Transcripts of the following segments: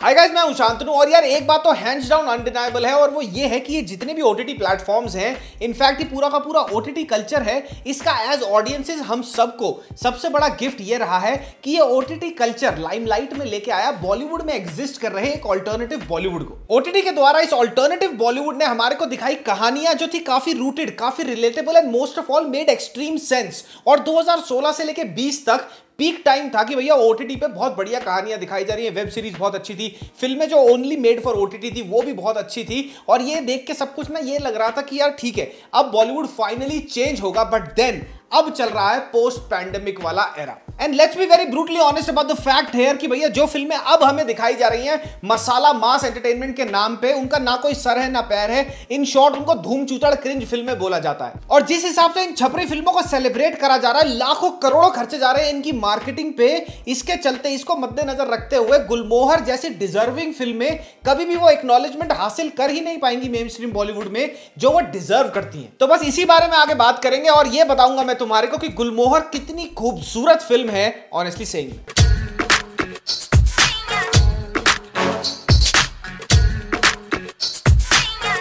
Hi guys, मैं हूं शांतनु और यार एक बात तो हैंड्स डाउन अनडिनाइबल है और वो ये है कि ये जितने भी ओटीटी प्लेटफॉर्म्स हैं, इनफैक्ट ये पूरा का पूरा ओटीटी कल्चर है, इसका एज ऑडियंसेस हम सबको सबसे बड़ा गिफ्ट ये रहा है कि ये ओटीटी कल्चर लाइमलाइट में लेके आया बॉलीवुड में एग्जिस्ट कर रहे एक ऑल्टरनेटिव बॉलीवुड को। ओटीटी के द्वारा इस ऑल्टरनेटिव बॉलीवुड ने हमारे को दिखाई कहानियां जो थी काफी रूटेड, काफी relatable and most of all made extreme sense. और 2016 से लेके 20 तक पीक टाइम था कि भैया ओटीटी पे बहुत बढ़िया कहानियां दिखाई जा रही है, वेब सीरीज बहुत अच्छी थी, फिल्में जो ओनली मेड फॉर ओटीटी थी वो भी बहुत अच्छी थी। और ये देख के सब कुछ ना ये लग रहा था कि यार ठीक है, अब बॉलीवुड फाइनली चेंज होगा। बट देन अब चल रहा है पोस्ट पैंडेमिक वाला era. And let's be very brutally honest about the fact here कि भैया जो फिल्में अब हमें दिखाई जा रही हैं मसाला मास एंटरटेनमेंट के नाम पे, उनका ना कोई सर है ना पैर है। इन शॉर्ट उनको धूम चूतड़ क्रिंज फिल्में बोला जाता है। और जिस हिसाब से इन छपरी फिल्मों को सेलिब्रेट करा जा रहा है, लाखों करोड़ों खर्चे जा रहे हैं इनकी मार्केटिंग पे, इसके चलते इसको मद्देनजर रखते हुए गुलमोहर जैसी डिजर्विंग फिल्में कभी भी वो एक्नॉलेजमेंट हासिल कर ही नहीं पाएंगी मेन स्ट्रीम बॉलीवुड में जो वो डिजर्व करती हैं। तो बस इसी बारे में आगे बात करेंगे और ये बताऊंगा मैं तुम्हारे को कि गुलमोहर कितनी खूबसूरत फिल्म है। ऑनेस्टली सेइंग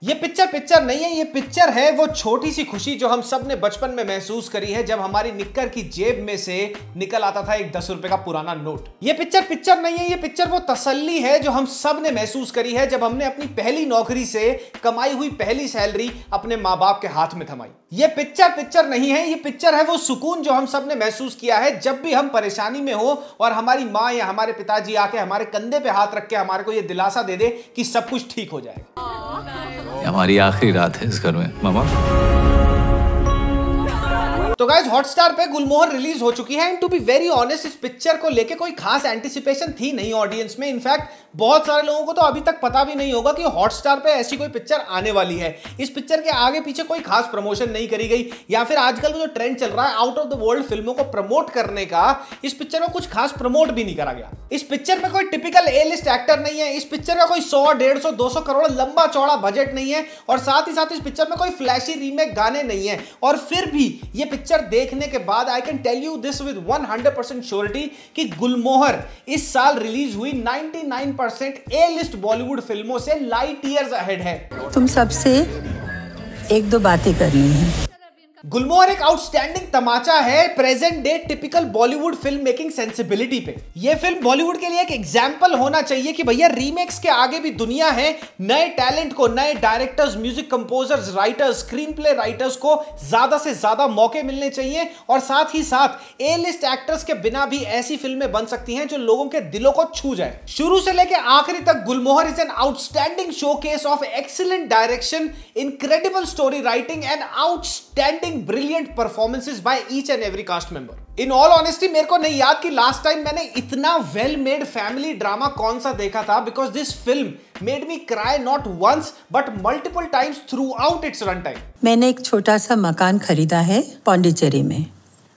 ये पिक्चर नहीं है, ये पिक्चर है वो छोटी सी खुशी जो हम सब ने बचपन में महसूस करी है जब हमारी निक्कर की जेब में से निकल आता था एक 10 रुपए का पुराना नोट। ये पिक्चर नहीं है, ये पिक्चर वो तसल्ली है जो हम सब ने महसूस करी है जब हमने अपनी पहली नौकरी से कमाई हुई पहली सैलरी अपने माँ बाप के हाथ में थमाई। ये पिक्चर नहीं है, ये पिक्चर है वो सुकून जो हम सब ने महसूस किया है जब भी हम परेशानी में हो और हमारी माँ या हमारे पिताजी आके हमारे कंधे पे हाथ रख के हमारे को ये दिलासा दे दे कि सब कुछ ठीक हो जाएगा। हमारी आखिरी रात है इस घर में मामा। तो गाइस हॉटस्टार पे गुलमोहर रिलीज हो चुकी है and to be very honest इस पिक्चर को लेके कोई खास एंटिसिपेशन थी नहीं ऑडियंस में। इनफैक्ट बहुत सारे लोगों को तो अभी तक पता भी नहीं होगा कि हॉटस्टार पे ऐसी कोई पिक्चर आने वाली है। इस पिक्चर के आगे पीछे कोई खास प्रमोशन नहीं करी गई या फिर आजकल जो ट्रेंड चल रहा है आउट ऑफ द वर्ल्ड फिल्मों को प्रमोट करने का, इस पिक्चर में कुछ खास प्रमोट भी नहीं करा गया। इस पिक्चर में कोई टिपिकल ए लिस्ट एक्टर नहीं है, इस पिक्चर का कोई 100, 150, 200 करोड़ लंबा चौड़ा बजट नहीं है और साथ ही साथ इस पिक्चर में कोई फ्लैशी रीमेक गाने नहीं है। और फिर भी ये पिक्चर देखने के बाद I can tell you this with 100% surety कि गुलमोहर इस साल रिलीज हुई 99% ए लिस्ट बॉलीवुड फिल्मों से लाइट ईयर्स अहेड है। तुम सबसे एक दो बातें करनी है। गुलमोहर एक आउटस्टैंडिंग तमाचा है present day typical Bollywood film making sensibility पे। ये फिल्म बॉलीवुड के लिए एक एग्जांपल होना चाहिए कि भैया रीमेक्स के आगे भी दुनिया है। नए टैलेंट को, नए directors, music composers, writers, screen play writers को ज्यादा से ज्यादा मौके मिलने चाहिए और साथ ही साथ ए लिस्ट एक्टर्स के बिना भी ऐसी फिल्में बन सकती हैं जो लोगों के दिलों को छू जाए। शुरू से लेकर आखिरी तक Gulmohar is an outstanding showcase of excellent direction, incredible story writing and outstanding brilliant performances by each and every cast member. In all honesty मेरे को नहीं याद कि लास्ट टाइम मैंने इतना वेल मेड फैमिली ड्रामा कौन सा देखा था, because this film made me cry not once but multiple times throughout its run time. मैंने एक छोटा सा मकान खरीदा है पौंडीचेरी में,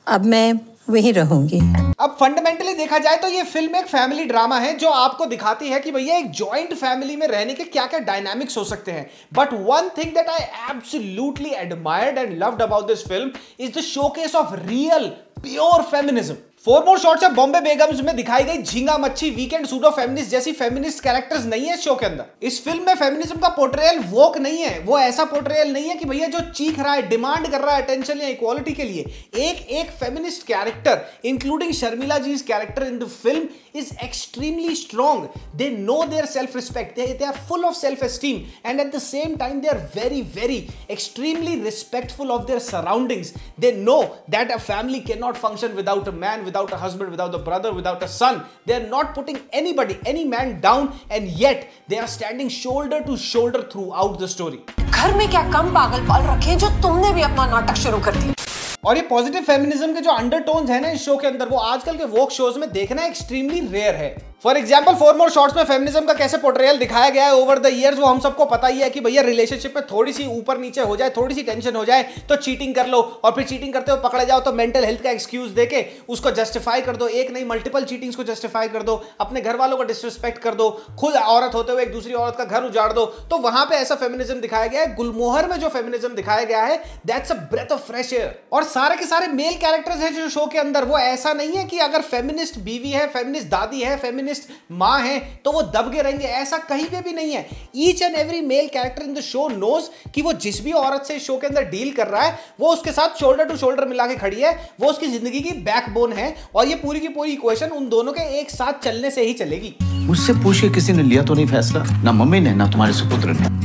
अब मैं वहीं रहूंगी। अब फंडामेंटली देखा जाए तो ये फिल्म एक फैमिली ड्रामा है जो आपको दिखाती है कि भैया एक जॉइंट फैमिली में रहने के क्या क्या डायनामिक्स हो सकते हैं। But one thing that I absolutely admired and loved about this film is the showcase of real pure feminism. 4 more shots of Bombay Begums में दिखाई गई झींगा मच्छी, वीकेंड सूडो फेमिनिस्ट जैसी फेमिनिस्ट कैरेक्टर्स नहीं है इस शो के अंदर। इस फिल्म में फेमिनिज्म का पोर्ट्रेयल वोक नहीं है, वो ऐसा पोर्ट्रेयल नहीं है कि भैया जो चीख रहा है, डिमांड कर रहा है अटेंशन या इक्वालिटी के लिए। एक एक feminist character including Sharmila ji's character in the film is extremely strong. They know their self respect, they are full of self esteem and at the same time they are very extremely respectful of their surroundings. They know that a family cannot function without a man, without a husband, without a brother, without a son. They are not putting anybody, any man down and yet they are standing shoulder to shoulder throughout the story. घर में क्या कम पागल पाल रखे हैं जो तुमने भी अपना नाटक शुरू कर दिया। और ये पॉजिटिव फेमिनिज्म के जो अंडरटोन्स है ना इस शो के अंदर, वो आजकल के वोक शोज में देखना एक्सट्रीमली रेयर है। फॉर एग्जाम्पल 4 more शॉट्स में फेमिनिज्म का कैसे पोर्ट्रेयल दिखाया गया है ओवर द ईयर्स, वो हम सबको पता ही है कि भैया रिलेशनशिप में थोड़ी सी ऊपर नीचे हो जाए, थोड़ी सी टेंशन हो जाए तो चीटिंग कर लो और फिर चीटिंग करते हुए पकड़े जाओ तो मेंटल हेल्थ का एक्सक्यूज देके उसको जस्टिफाई कर दो, एक नहीं मल्टीपल चीटिंग्स को जस्टिफाई कर दो, अपने घर वालों को डिसरिस्पेक्ट कर दो, खुद औरत होते हुए एक दूसरी औरत का घर उजाड़ दो। तो वहां पे ऐसा फेमिनिज्म दिखाया गया है। गुलमोहर में जो फेमिनिज्म दिखाया गया है that's a breath of fresh air. और सारे के सारे मेल कैरेक्टर्स हैं जो शो के अंदर, वो ऐसा नहीं है कि अगर फेमिनिस्ट बीवी है, फेमिनिस्ट दादी है, फेमिनिस्ट फेमिनिस्ट माँ हैं तो वो दब के रहेंगे, ऐसा कहीं पे भी नहीं है। Each and every male character in the show knows कि वो जिस भी औरत से शो के अंदर डील कर रहा है वो उसके साथ शोल्डर टू शोल्डर मिला के खड़ी है, वो उसकी जिंदगी की बैकबोन है और ये पूरी की पूरी इक्वेशन उन दोनों के एक साथ चलने से ही चलेगी। मुझसे पूछ के किसी ने लिया तो नहीं फैसला, ना मम्मी ने ना तुम्हारे सुपुत्र ने।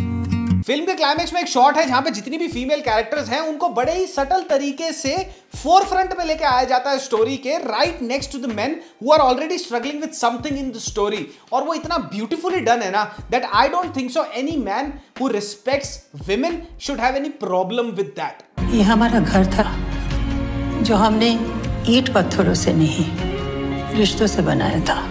फिल्म के क्लाइमेक्स में एक शॉट है जहां पे जितनी भी फीमेल कैरेक्टर्स हैं उनको बड़े ही सटल तरीके से फोरफ्रंट में लेके आया जाता है स्टोरी के, right next to the men who are already struggling with something in the story. और वो इतना ब्यूटीफुली डन है ना that I don't think so any man who respects women should have any problem with that. ये हमारा घर था जो हमने ईंट पत्थरों से नहीं रिश्तों से बनाया था।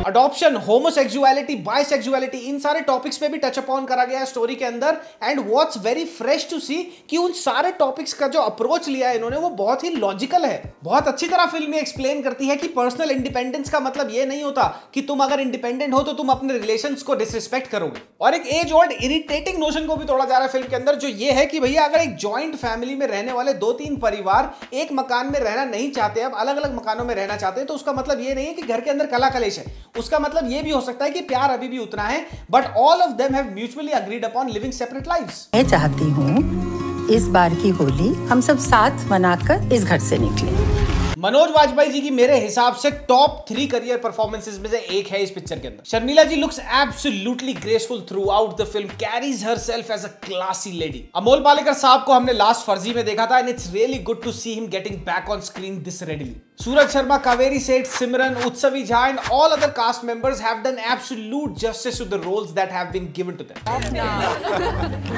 अडॉप्शन, होमोसेक्सुअलिटी, बाइसेक्सुअलिटी, इन सारे टॉपिक्स पे भी टच अपॉन करा गया है स्टोरी के अंदर। And what's very fresh to see कि उन सारे टॉपिक्स का जो अप्रोच लिया है इन्होंने वो बहुत ही लॉजिकल है। बहुत अच्छी तरह फिल्म में एक्सप्लेन करती है कि पर्सनल इंडिपेंडेंस का मतलब ये नहीं होता कि तुम अगर इंडिपेंडेंट हो तो तुम अपने रिलेशंस को डिसरिस्पेक्ट करोगे। और एक एज ओल्ड इरिटेटिंग नोशन को भी तोड़ा जा रहा है फिल्म के अंदर, जो ये है कि भैया अगर एक जॉइंट फैमिली में रहने वाले 2-3 परिवार एक मकान में रहना नहीं चाहते, अब अलग अलग मकानों में रहना चाहते हैं, तो उसका मतलब ये नहीं है कि घर के अंदर कला कलेश है। उसका मतलब ये भी हो सकता है कि प्यार अभी भी उतना है, but all of them have mutually agreed upon living separate lives. मैं चाहती हूँ इस बार की होली हम सब साथ मनाकर इस घर से निकलें। मनोज वाजपेयी जी की मेरे हिसाब से टॉप 3 करियर परफॉर्मेंसेस में से एक है इस पिक्चर के अंदर। Sharmila ji looks absolutely graceful throughout the film, carries herself as a classy lady. Amol Palekar साहब को हमने लास्ट फर्जी में देखा था and it's really good to see him getting back on screen this readily. Suraj Sharma, Kaveri Seth, Simran, Utsavi Jha and all other cast members have done absolute justice to the roles that have been given to them.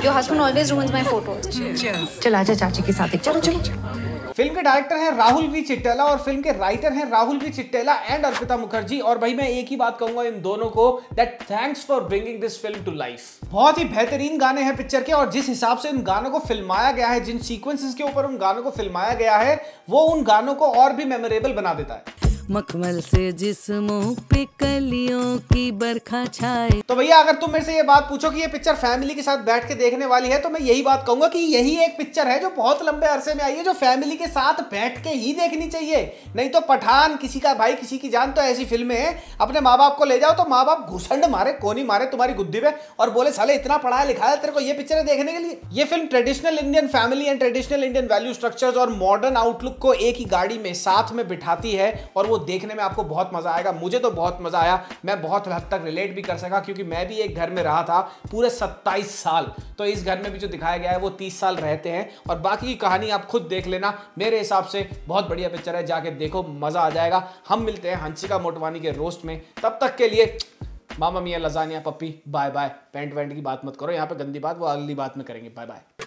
Your husband always ruins my photos. चल आजा चाची के साथ, चलो चलो। Film के director हैं Rahul we चिट्टेला और फिल्म के राइटर हैं राहुल वी चिट्टेला एंड अर्पिता मुखर्जी। और भाई मैं एक ही बात कहूंगा इन दोनों को, that thanks for bringing this film to life. बहुत ही बेहतरीन गाने हैं पिक्चर के और जिस हिसाब से उन गानों को फिल्माया गया है, जिन सीक्वेंसेस के ऊपर उन गानों को फिल्माया गया है, वो उन गानों को और भी मेमोरेबल बना देता है। मखमल से जिस्मों पे कलियों की बरखा छाए। तो भैया अगर तुम मेरे से ये बात पूछो कि ये पिक्चर फैमिली के साथ बैठ के देखने वाली है, तो मैं यही बात कहूंगा कि यही एक पिक्चर है जो बहुत लंबे अरसे में आई है, जो फैमिली के साथ बैठ के ही देखनी चाहिए। नहीं तो पठान, किसी का भाई किसी की जान, तो ऐसी फिल्में हैं अपने माँ बाप को ले जाओ तो माँ बाप घुसंड मारे, कोनी मारे तुम्हारी गुद्दी पे और बोले साले इतना पढ़ाया लिखा है तेरे को ये पिक्चर देखने के लिए। ये film traditional Indian family and traditional Indian value structures और मॉडर्न आउटलुक को एक ही गाड़ी में साथ में बिठाती है और वो देखने में आपको बहुत मजा आएगा। मुझे तो बहुत मजा आया, मैं बहुत हद तक रिलेट भी कर सका क्योंकि मैं भी एक घर में रहा था पूरे 27 साल। तो इस घर में भी जो दिखाया गया है वो 30 साल रहते हैं और बाकी की कहानी आप खुद देख लेना। मेरे हिसाब से बहुत बढ़िया पिक्चर है, जाके देखो, मजा आ जाएगा। हम मिलते हैं हंसिका मोटवानी के रोस्ट में, तब तक के लिए मामा मियां लजानिया पप्पी, बाय बाय। पैंट वैंट की बात मत करो यहाँ पे, गंदी बात वो अगली बात में करेंगे। Bye bye.